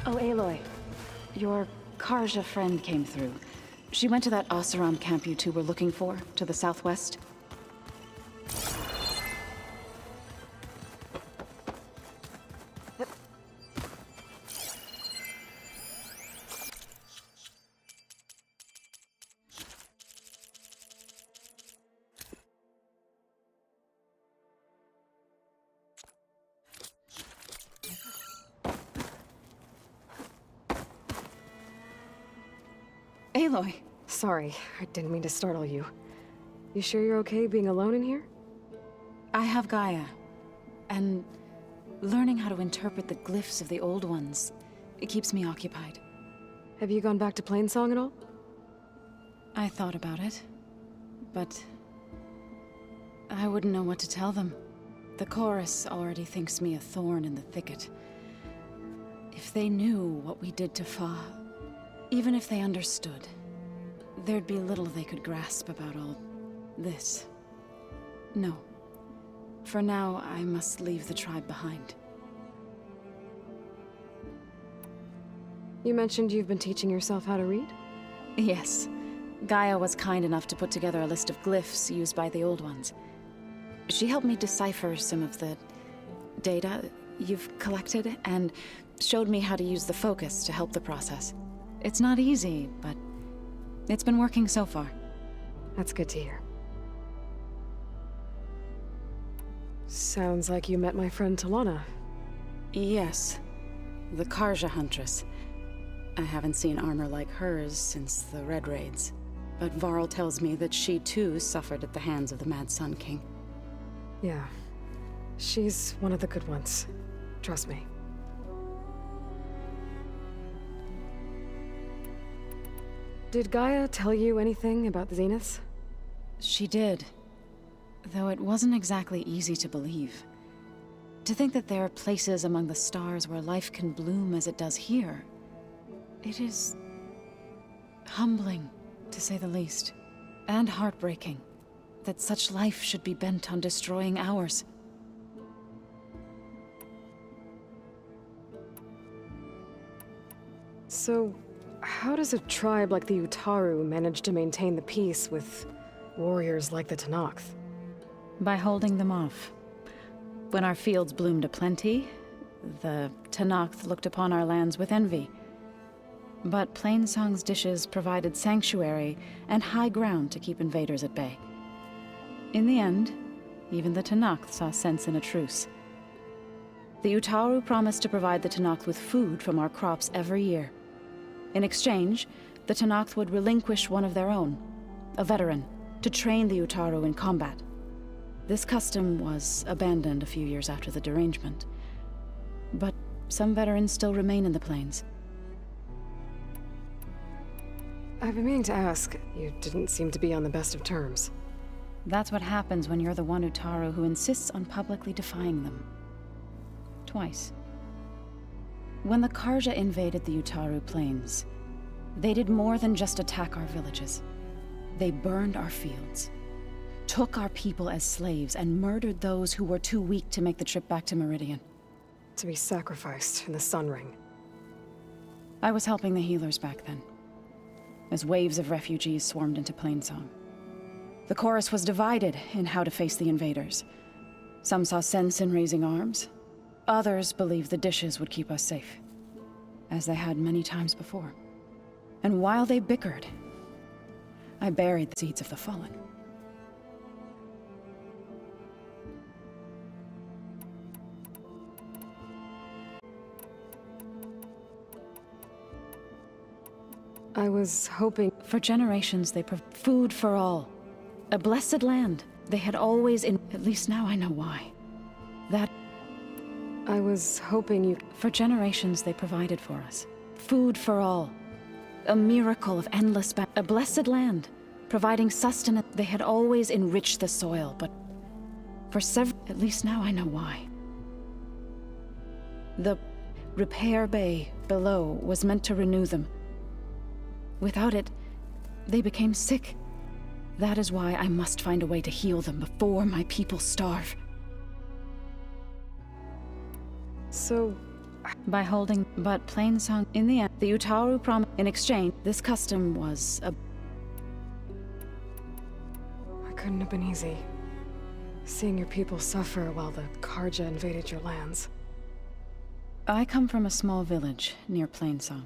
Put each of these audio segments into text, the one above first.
Oh, Aloy. Your Karja friend came through. She went to that Oseram camp you two were looking for, to the southwest. Aloy. Sorry, I didn't mean to startle you. You sure you're okay being alone in here? I have Gaia. And learning how to interpret the glyphs of the old ones, it keeps me occupied. Have you gone back to Plainsong at all? I thought about it, but I wouldn't know what to tell them. The chorus already thinks me a thorn in the thicket. If they knew what we did to Fa, even if they understood, there'd be little they could grasp about all this. No. For now, I must leave the tribe behind. You mentioned you've been teaching yourself how to read? Yes. Gaia was kind enough to put together a list of glyphs used by the old ones. She helped me decipher some of the data you've collected, and showed me how to use the focus to help the process. It's not easy, but it's been working so far. That's good to hear. Sounds like you met my friend Talana. Yes. The Karja Huntress. I haven't seen armor like hers since the Red Raids. But Varl tells me that she too suffered at the hands of the Mad Sun King. Yeah. She's one of the good ones. Trust me. Did Gaia tell you anything about the Zeniths? She did. Though it wasn't exactly easy to believe. To think that there are places among the stars where life can bloom as it does here. It is humbling, to say the least. And heartbreaking. That such life should be bent on destroying ours. So, how does a tribe like the Utaru manage to maintain the peace with warriors like the Tenakth? By holding them off. When our fields bloomed aplenty, the Tenakth looked upon our lands with envy. But Plainsong's dishes provided sanctuary and high ground to keep invaders at bay. In the end, even the Tenakth saw sense in a truce. The Utaru promised to provide the Tenakth with food from our crops every year. In exchange, the Tenakth would relinquish one of their own, a veteran, to train the Utaru in combat. This custom was abandoned a few years after the derangement. But some veterans still remain in the plains. I've been meaning to ask. You didn't seem to be on the best of terms. That's what happens when you're the one Utaru who insists on publicly defying them. Twice. When the Karja invaded the Utaru plains, they did more than just attack our villages. They burned our fields, took our people as slaves, and murdered those who were too weak to make the trip back to Meridian. To be sacrificed in the Sun Ring. I was helping the healers back then, as waves of refugees swarmed into Plainsong. The chorus was divided in how to face the invaders. Some saw sense in raising arms. Others believed the dishes would keep us safe, as they had many times before. And while they bickered, I buried the seeds of the fallen. I was hoping... For generations, they provided food for all. A blessed land. They had always at least now I know why. I was hoping you... For generations, they provided for us. Food for all. A miracle of endless a blessed land, providing sustenance. They had always enriched the soil, but for at least now I know why. The repair bay below was meant to renew them. Without it, they became sick. That is why I must find a way to heal them before my people starve. So, by holding, but Plainsong, in the end, the Utaru in exchange, this custom was a... It couldn't have been easy. Seeing your people suffer while the Karja invaded your lands. I come from a small village near Plainsong.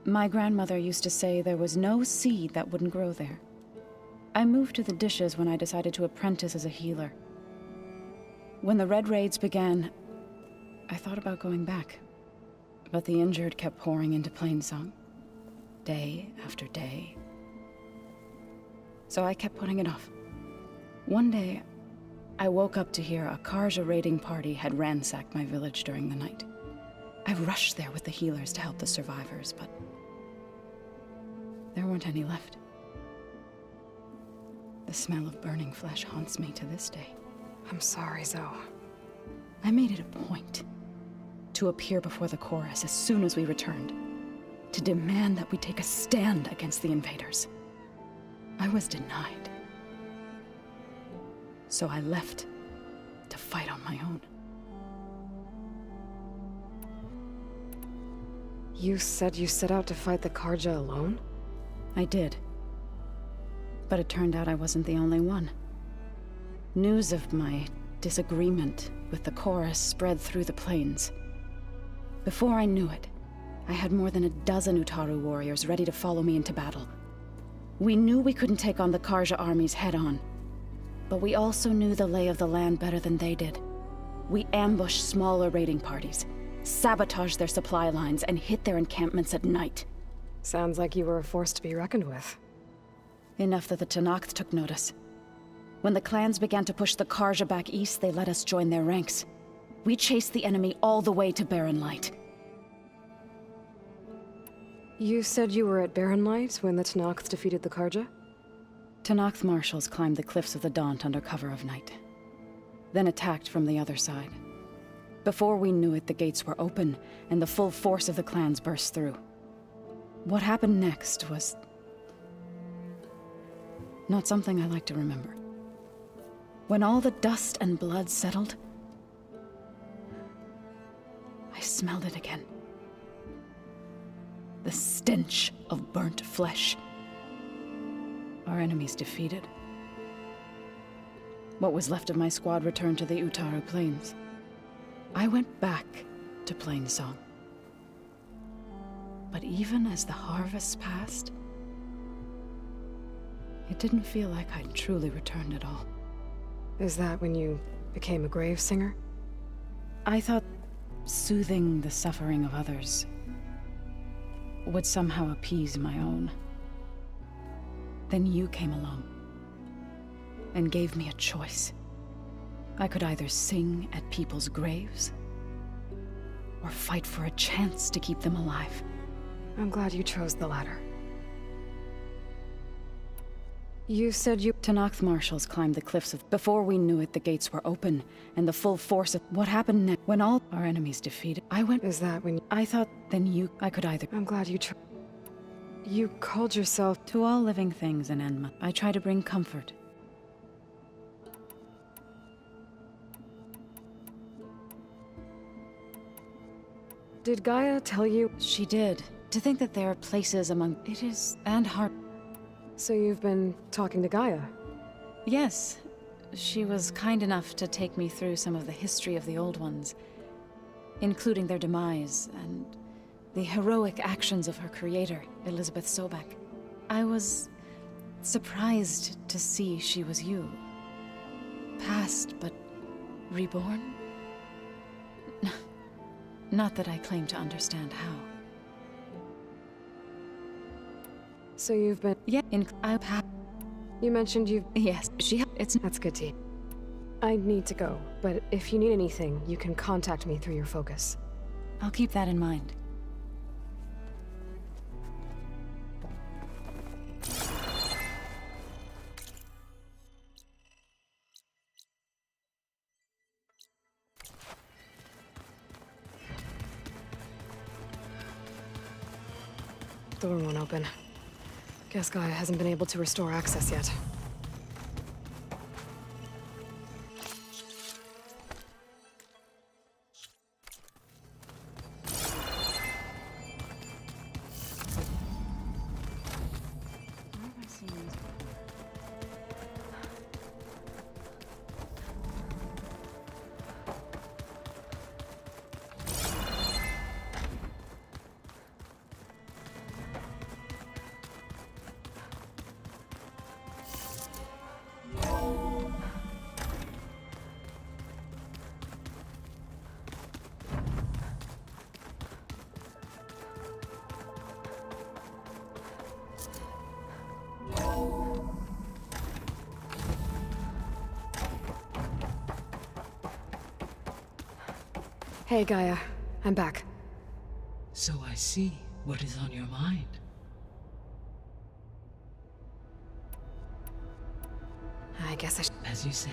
My grandmother used to say there was no seed that wouldn't grow there. I moved to the Dishes when I decided to apprentice as a healer. When the Red Raids began, I thought about going back. But the injured kept pouring into Plainsong, day after day. So I kept putting it off. One day, I woke up to hear a Karja raiding party had ransacked my village during the night. I rushed there with the healers to help the survivors, but there weren't any left. The smell of burning flesh haunts me to this day. I'm sorry, Zoe. I made it a point to appear before the chorus as soon as we returned, to demand that we take a stand against the invaders. I was denied. So I left to fight on my own. You said you set out to fight the Karja alone? I did. But it turned out I wasn't the only one. News of my disagreement with the chorus spread through the plains. Before I knew it, I had more than a dozen Utaru warriors ready to follow me into battle. We knew we couldn't take on the Karja armies head-on, but we also knew the lay of the land better than they did. We ambushed smaller raiding parties, sabotaged their supply lines, and hit their encampments at night. Sounds like you were a force to be reckoned with. Enough that the Tenakth took notice. When the clans began to push the Karja back east, they let us join their ranks. We chased the enemy all the way to Barren Light. You said you were at Barren Light when the Tenakth defeated the Karja? Tenakth marshals climbed the cliffs of the Daunt under cover of night, then attacked from the other side. Before we knew it, the gates were open, and the full force of the clans burst through. What happened next was not something I like to remember. When all the dust and blood settled, I smelled it again. The stench of burnt flesh. Our enemies defeated. What was left of my squad returned to the Utaru Plains. I went back to Plainsong. But even as the harvest passed, it didn't feel like I'd truly returned at all. Is that when you became a grave singer? I thought soothing the suffering of others would somehow appease my own. Then you came along and gave me a choice. I could either sing at people's graves or fight for a chance to keep them alive. I'm glad you chose the latter. You said you... Tenakth marshals climbed the cliffs of... Before we knew it, the gates were open, and the full force of... What happened next? When all our enemies defeated, I went... Is that when... I thought then you... I could either... I'm glad you You called yourself... To all living things in Enma, I try to bring comfort. Did Gaia tell you... She did. To think that there are places among... It is... and heart... So you've been talking to Gaia? Yes. She was kind enough to take me through some of the history of the Old Ones, including their demise and the heroic actions of her creator, Elizabeth Sobek. I was surprised to see she was you. Past, but reborn? Not that I claim to understand how. So you've been... Yeah, You mentioned you've... Yes, it's... That's good to hear. I need to go, but if you need anything, you can contact me through your focus. I'll keep that in mind. Door won't open. Guess Gaia hasn't been able to restore access yet. Hey, Gaia. I'm back. So I see what is on your mind. I guess I should... As you said.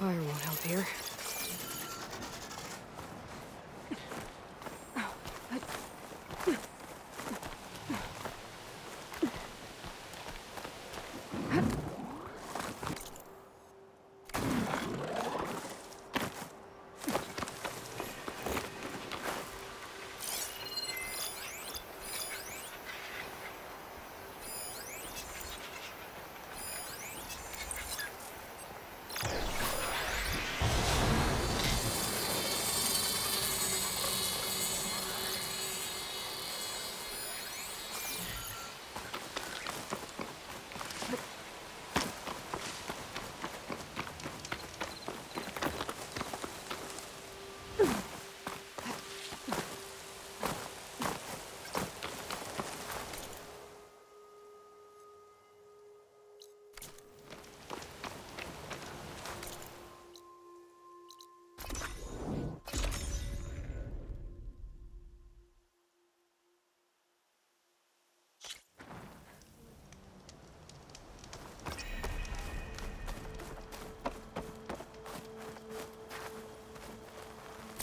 Fire won't help here.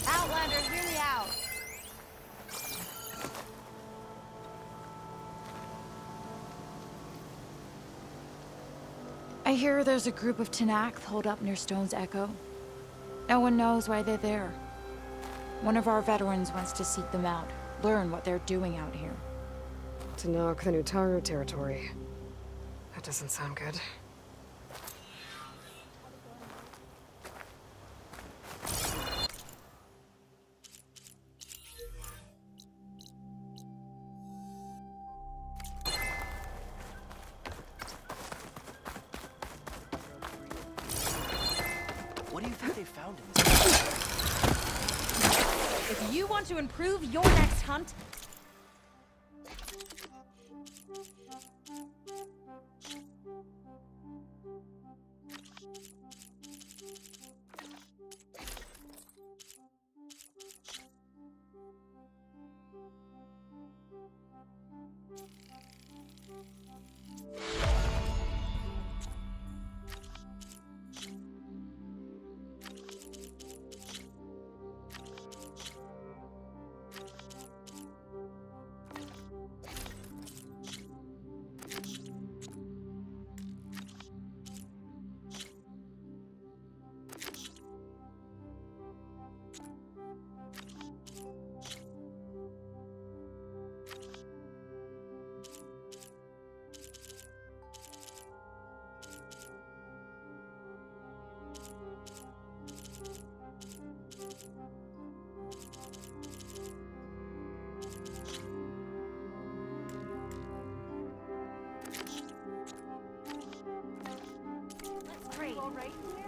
Outlander, hear me out. I hear there's a group of Tenakth holed up near Stone's Echo. No one knows why they're there. One of our veterans wants to seek them out, learn what they're doing out here. Tenakth the Utaru territory. That doesn't sound good. What do you think they found in this? If you want to improve your next hunt, let's trade. All right here?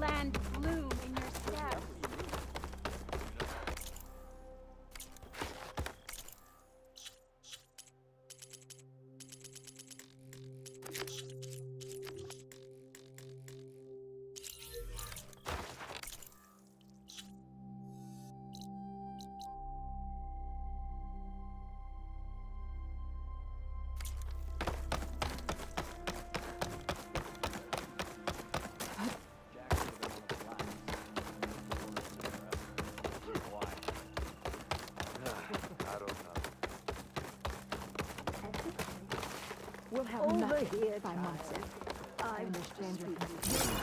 land bloom in your steps. We'll have over here by myself. I understand your confusion.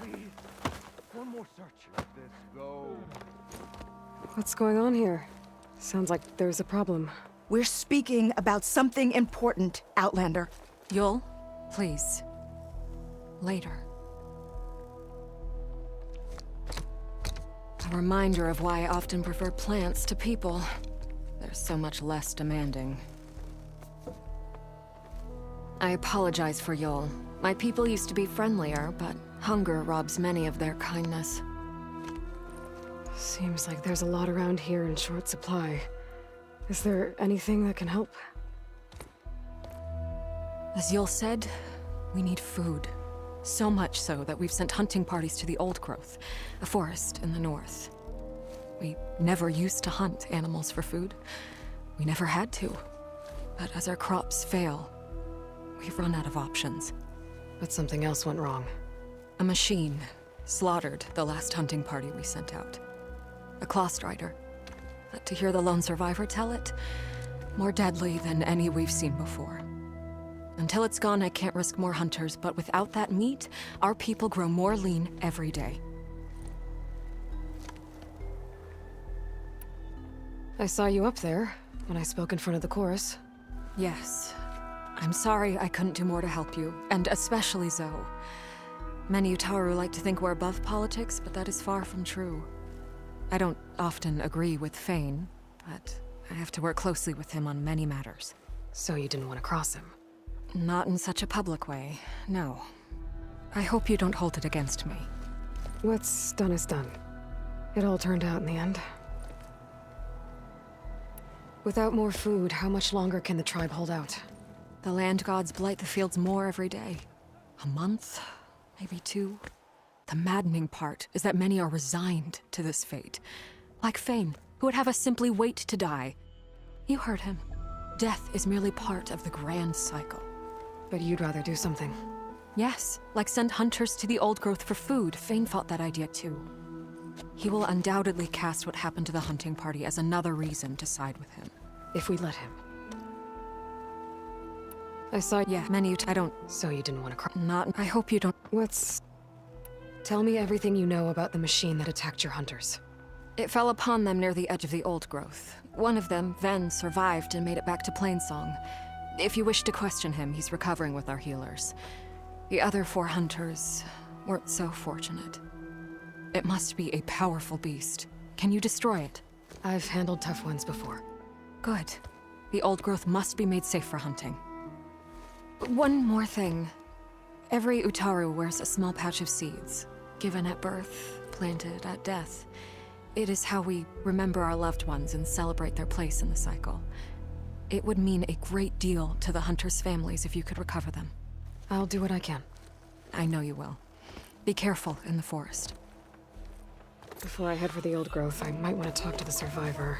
Please, one more search. Let this go. What's going on here? Sounds like there's a problem. We're speaking about something important, Outlander. Yul, please. Later. A reminder of why I often prefer plants to people. They're so much less demanding. I apologize for Yul. My people used to be friendlier, but hunger robs many of their kindness. Seems like there's a lot around here in short supply. Is there anything that can help? As Yul said, we need food. So much so that we've sent hunting parties to the Old Growth, a forest in the north. We never used to hunt animals for food. We never had to. But as our crops fail, we've run out of options. But something else went wrong. A machine slaughtered the last hunting party we sent out. A Clawstrider. But to hear the lone survivor tell it, more deadly than any we've seen before. Until it's gone, I can't risk more hunters, but without that meat, our people grow more lean every day. I saw you up there when I spoke in front of the chorus. Yes. I'm sorry I couldn't do more to help you, and especially Zoe. Many Utaru like to think we're above politics, but that is far from true. I don't often agree with Fane, but I have to work closely with him on many matters. So you didn't want to cross him? Not in such a public way, no. I hope you don't hold it against me. What's done is done. It all turned out in the end. Without more food, how much longer can the tribe hold out? The land gods blight the fields more every day. A month, maybe 2. The maddening part is that many are resigned to this fate. Like Fane, who would have us simply wait to die. You heard him. Death is merely part of the grand cycle. But you'd rather do something. Yes, like send hunters to the Old Growth for food. Fane fought that idea too. He will undoubtedly cast what happened to the hunting party as another reason to side with him. If we let him. I saw— Yeah, many I don't— So you didn't want to cross— Not— I hope you don't— Tell me everything you know about the machine that attacked your hunters. It fell upon them near the edge of the Old Growth. One of them, Ven, survived and made it back to Plainsong. If you wish to question him, he's recovering with our healers. The other 4 hunters weren't so fortunate. It must be a powerful beast. Can you destroy it? I've handled tough ones before. Good. The Old Growth must be made safe for hunting. One more thing. Every Utaru wears a small pouch of seeds, given at birth, planted at death. It is how we remember our loved ones and celebrate their place in the cycle. It would mean a great deal to the hunters' families if you could recover them. I'll do what I can. I know you will. Be careful in the forest. Before I head for the Old Growth, I might want to talk to the survivor.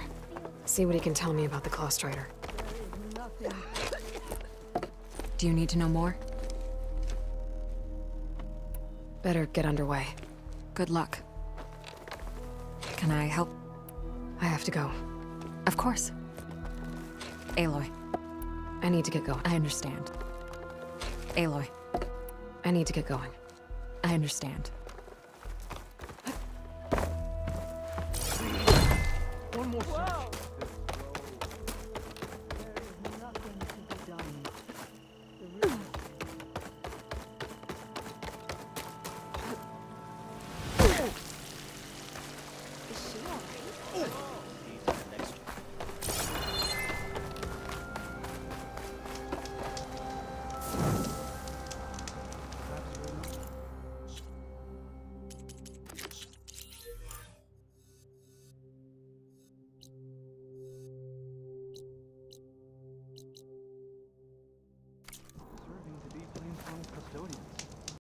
See what he can tell me about the Clawstrider. Do you need to know more? Better get underway. Good luck. Can I help? I have to go. Of course. Aloy. I need to get going. I understand. Aloy. I need to get going. I understand. One more search.